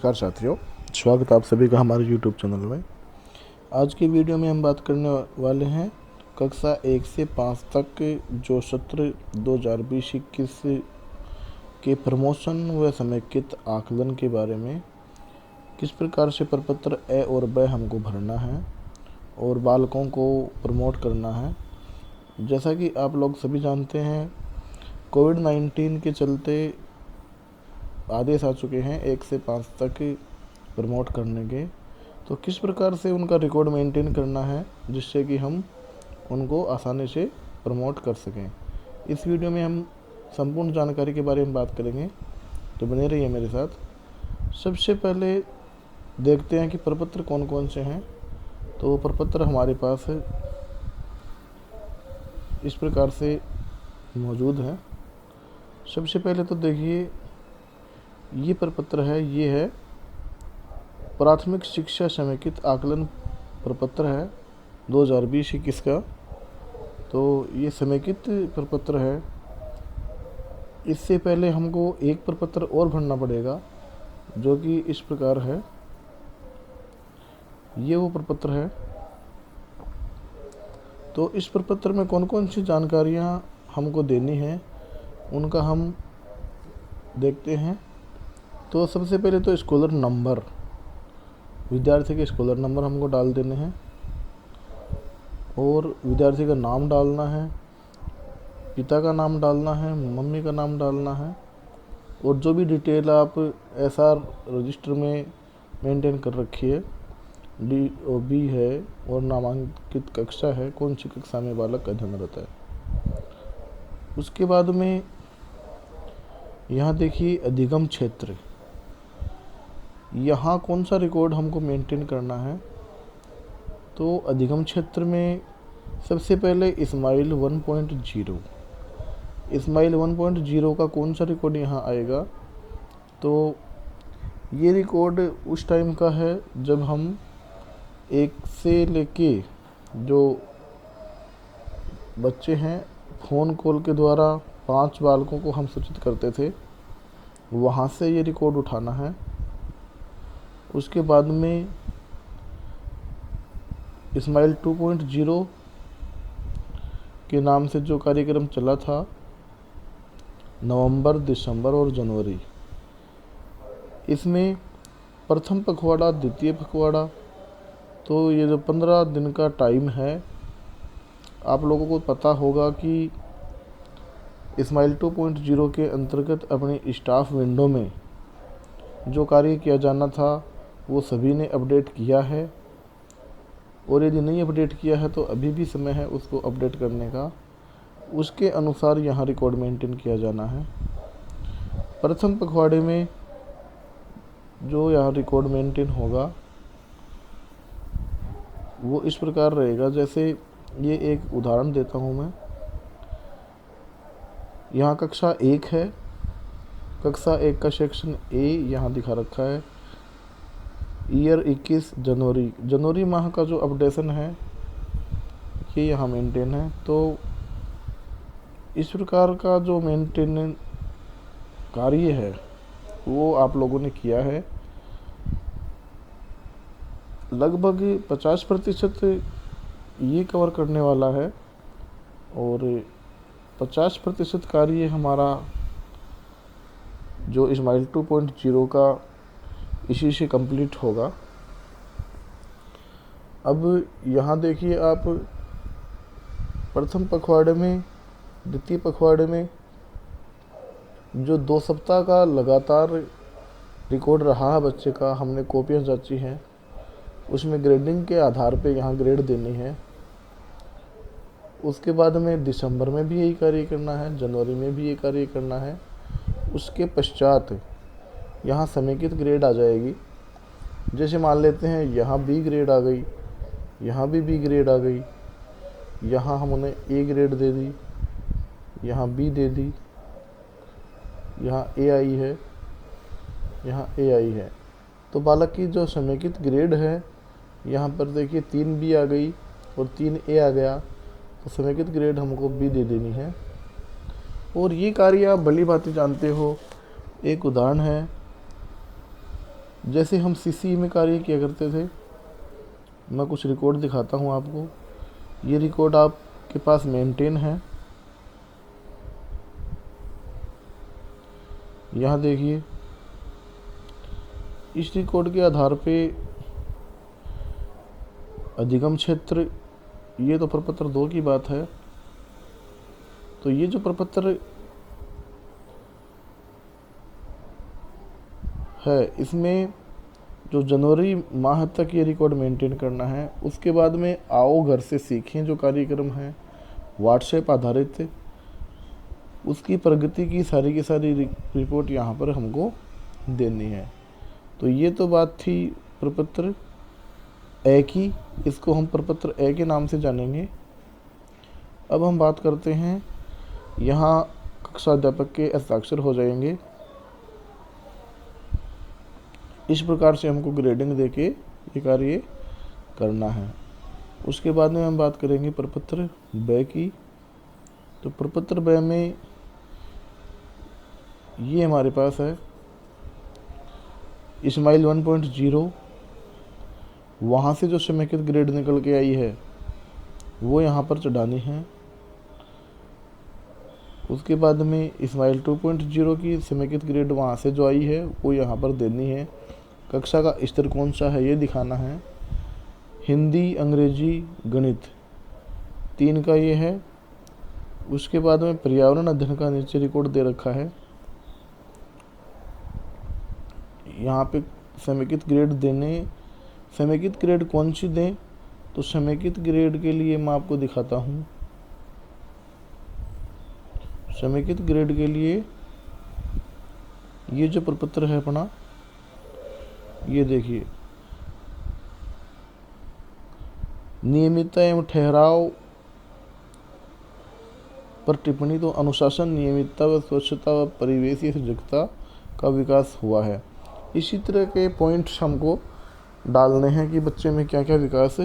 नमस्कार साथियों, स्वागत है आप सभी का हमारे YouTube चैनल में। आज की वीडियो में हम बात करने वाले हैं कक्षा 1 से 5 तक जो सत्र 2020-21 के प्रमोशन व समेकित आकलन के बारे में। किस प्रकार से प्रपत्र ए और ब हमको भरना है और बालकों को प्रमोट करना है। जैसा कि आप लोग सभी जानते हैं, कोविड-19 के चलते आदेश आ चुके हैं 1 से 5 तक प्रमोट करने के। तो किस प्रकार से उनका रिकॉर्ड मेंटेन करना है जिससे कि हम उनको आसानी से प्रमोट कर सकें। इस वीडियो में हम संपूर्ण जानकारी के बारे में बात करेंगे, तो बने रहिए मेरे साथ। सबसे पहले देखते हैं कि प्रपत्र कौन कौन से हैं। तो प्रपत्र हमारे पास इस प्रकार से मौजूद हैं। सबसे पहले तो देखिए, ये प्रपत्र है, ये है प्राथमिक शिक्षा समेकित आकलन प्रपत्र है 2020-21 का। तो ये समेकित प्रपत्र है। इससे पहले हमको एक प्रपत्र और भरना पड़ेगा जो कि इस प्रकार है। ये वो प्रपत्र है। तो इस प्रपत्र में कौन कौन सी जानकारियाँ हमको देनी है उनका हम देखते हैं। तो सबसे पहले तो स्कॉलर नंबर, विद्यार्थी के स्कॉलर नंबर हमको डाल देने हैं और विद्यार्थी का नाम डालना है, पिता का नाम डालना है, मम्मी का नाम डालना है और जो भी डिटेल आप एसआर रजिस्टर में मेंटेन कर रखी है, डी ओ बी है और नामांकित कक्षा है, कौन सी कक्षा में बालक अध्ययनरत है। उसके बाद में यहाँ देखिए अधिगम क्षेत्र, यहाँ कौन सा रिकॉर्ड हमको मेंटेन करना है। तो अधिगम क्षेत्र में सबसे पहले इस्माइल 1.0, इस्माइल 1.0 का कौन सा रिकॉर्ड यहाँ आएगा। तो ये रिकॉर्ड उस टाइम का है जब हम 1 से लेके जो बच्चे हैं फ़ोन कॉल के द्वारा 5 बालकों को हम सूचित करते थे, वहाँ से ये रिकॉर्ड उठाना है। उसके बाद में इस्माइल 2.0 के नाम से जो कार्यक्रम चला था नवंबर, दिसंबर और जनवरी, इसमें प्रथम पखवाड़ा, द्वितीय पखवाड़ा, तो ये जो 15 दिन का टाइम है, आप लोगों को पता होगा कि इस्माइल 2.0 के अंतर्गत अपनी स्टाफ विंडो में जो कार्य किया जाना था वो सभी ने अपडेट किया है और यदि नहीं अपडेट किया है तो अभी भी समय है उसको अपडेट करने का। उसके अनुसार यहाँ रिकॉर्ड मेंटेन किया जाना है। प्रथम पखवाड़े में जो यहाँ रिकॉर्ड मेंटेन होगा वो इस प्रकार रहेगा। जैसे ये एक उदाहरण देता हूँ मैं। यहाँ कक्षा 1 है, कक्षा 1 का सेक्शन ए यहाँ दिखा रखा है। ईयर 21 जनवरी माह का जो अपडेशन है ये यहाँ मेंटेन है। तो इस प्रकार का जो मेंटेन कार्य है वो आप लोगों ने किया है। लगभग 50% ये कवर करने वाला है और 50% कार्य हमारा जो इस्माइल 2.0 का इसी से कंप्लीट होगा। अब यहाँ देखिए आप, प्रथम पखवाड़े में, द्वितीय पखवाड़े में जो 2 सप्ताह का लगातार रिकॉर्ड रहा है बच्चे का, हमने कॉपियाँ जांची हैं, उसमें ग्रेडिंग के आधार पे यहाँ ग्रेड देनी है। उसके बाद में दिसंबर में भी यही कार्य करना है, जनवरी में भी ये कार्य करना है। उसके पश्चात यहाँ समेकित ग्रेड आ जाएगी। जैसे मान लेते हैं यहाँ बी ग्रेड आ गई, यहाँ भी बी ग्रेड आ गई, यहाँ हम उन्हें ए ग्रेड दे दी, यहाँ बी दे दी, यहाँ ए आई है, यहाँ ए आई है। तो बालक की जो समेकित ग्रेड है, यहाँ पर देखिए 3 बी आ गई और 3 ए आ गया, तो समेकित ग्रेड हमको बी दे देनी है। और ये कार्य आप भली भांति जानते हो। एक उदाहरण है जैसे हम सीसी में कार्य किया करते थे। मैं कुछ रिकॉर्ड दिखाता हूँ आपको। ये रिकॉर्ड आपके पास मेंटेन है। यहाँ देखिए, इस रिकॉर्ड के आधार पे अधिगम क्षेत्र, ये तो प्रपत्र 2 की बात है। तो ये जो प्रपत्र है, इसमें जो जनवरी माह तक ये रिकॉर्ड मेंटेन करना है। उसके बाद में आओ घर से सीखें जो कार्यक्रम है व्हाट्सएप आधारित, उसकी प्रगति की सारी रिपोर्ट यहाँ पर हमको देनी है। तो ये तो बात थी प्रपत्र ए की, इसको हम प्रपत्र ए के नाम से जानेंगे। अब हम बात करते हैं, यहाँ कक्षा अध्यापक के हस्ताक्षर हो जाएंगे। इस प्रकार से हमको ग्रेडिंग देके ये कार्य करना है। उसके बाद में हम बात करेंगे प्रपत्र ब की। तो प्रपत्र ब में ये हमारे पास है इस्माइल 1.0। वहाँ से जो समेकित ग्रेड निकल के आई है वो यहाँ पर चढ़ानी है। उसके बाद में इस्माइल 2.0 की समेकित ग्रेड वहाँ से जो आई है वो यहाँ पर देनी है। कक्षा का स्तर कौन सा है ये दिखाना है। हिंदी, अंग्रेजी, गणित 3 का ये है। उसके बाद में पर्यावरण अध्ययन का नीचे रिकॉर्ड दे रखा है। यहाँ पे समेकित ग्रेड देने, समेकित ग्रेड कौन सी दें, तो समेकित ग्रेड के लिए मैं आपको दिखाता हूँ। समेकित ग्रेड के लिए ये जो प्रपत्र है अपना, ये देखिए, नियमितता एवं ठहराव पर टिप्पणी। तो अनुशासन, नियमितता व स्वच्छता व परिवेशीय सजगता का विकास हुआ है। इसी तरह के पॉइंट्स हमको डालने हैं कि बच्चे में क्या क्या विकास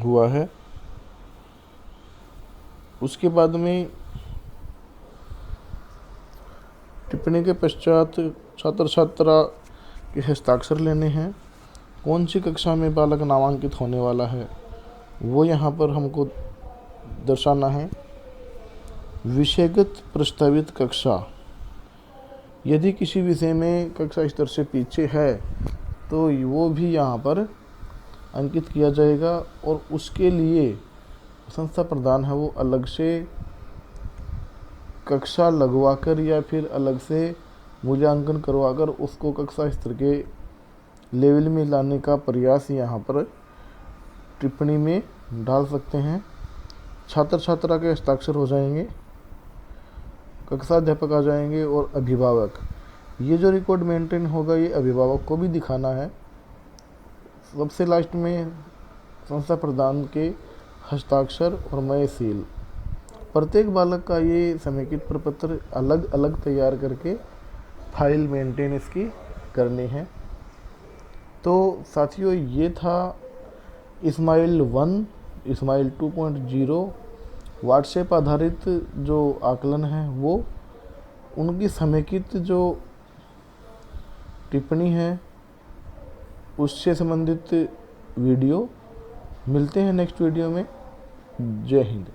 हुआ है। उसके बाद में टिप्पणी के पश्चात छात्र छात्रा के हस्ताक्षर लेने हैं। कौन सी कक्षा में बालक नामांकित होने वाला है वो यहाँ पर हमको दर्शाना है। विषयगत प्रस्तावित कक्षा, यदि किसी विषय में कक्षा स्तर से पीछे है तो वो भी यहाँ पर अंकित किया जाएगा। और उसके लिए संस्था प्रधान है वो अलग से कक्षा लगवाकर या फिर अलग से मूल्यांकन करवाकर उसको कक्षा स्तर के लेवल में लाने का प्रयास यहाँ पर टिप्पणी में डाल सकते हैं। छात्र छात्रा के हस्ताक्षर हो जाएंगे, कक्षा अध्यापक आ जाएंगे और अभिभावक। ये जो रिकॉर्ड मेंटेन होगा ये अभिभावक को भी दिखाना है। सबसे लास्ट में संस्था प्रधान के हस्ताक्षर और मय सील। प्रत्येक बालक का ये समेकित प्रपत्र अलग अलग तैयार करके फाइल मेंटेन इसकी करनी है। तो साथियों, ये था इस्माइल 1, इस्माइल 2.0 व्हाट्सएप आधारित जो आकलन है वो उनकी समेकित जो टिप्पणी है उससे संबंधित वीडियो। मिलते हैं नेक्स्ट वीडियो में। जय हिंद।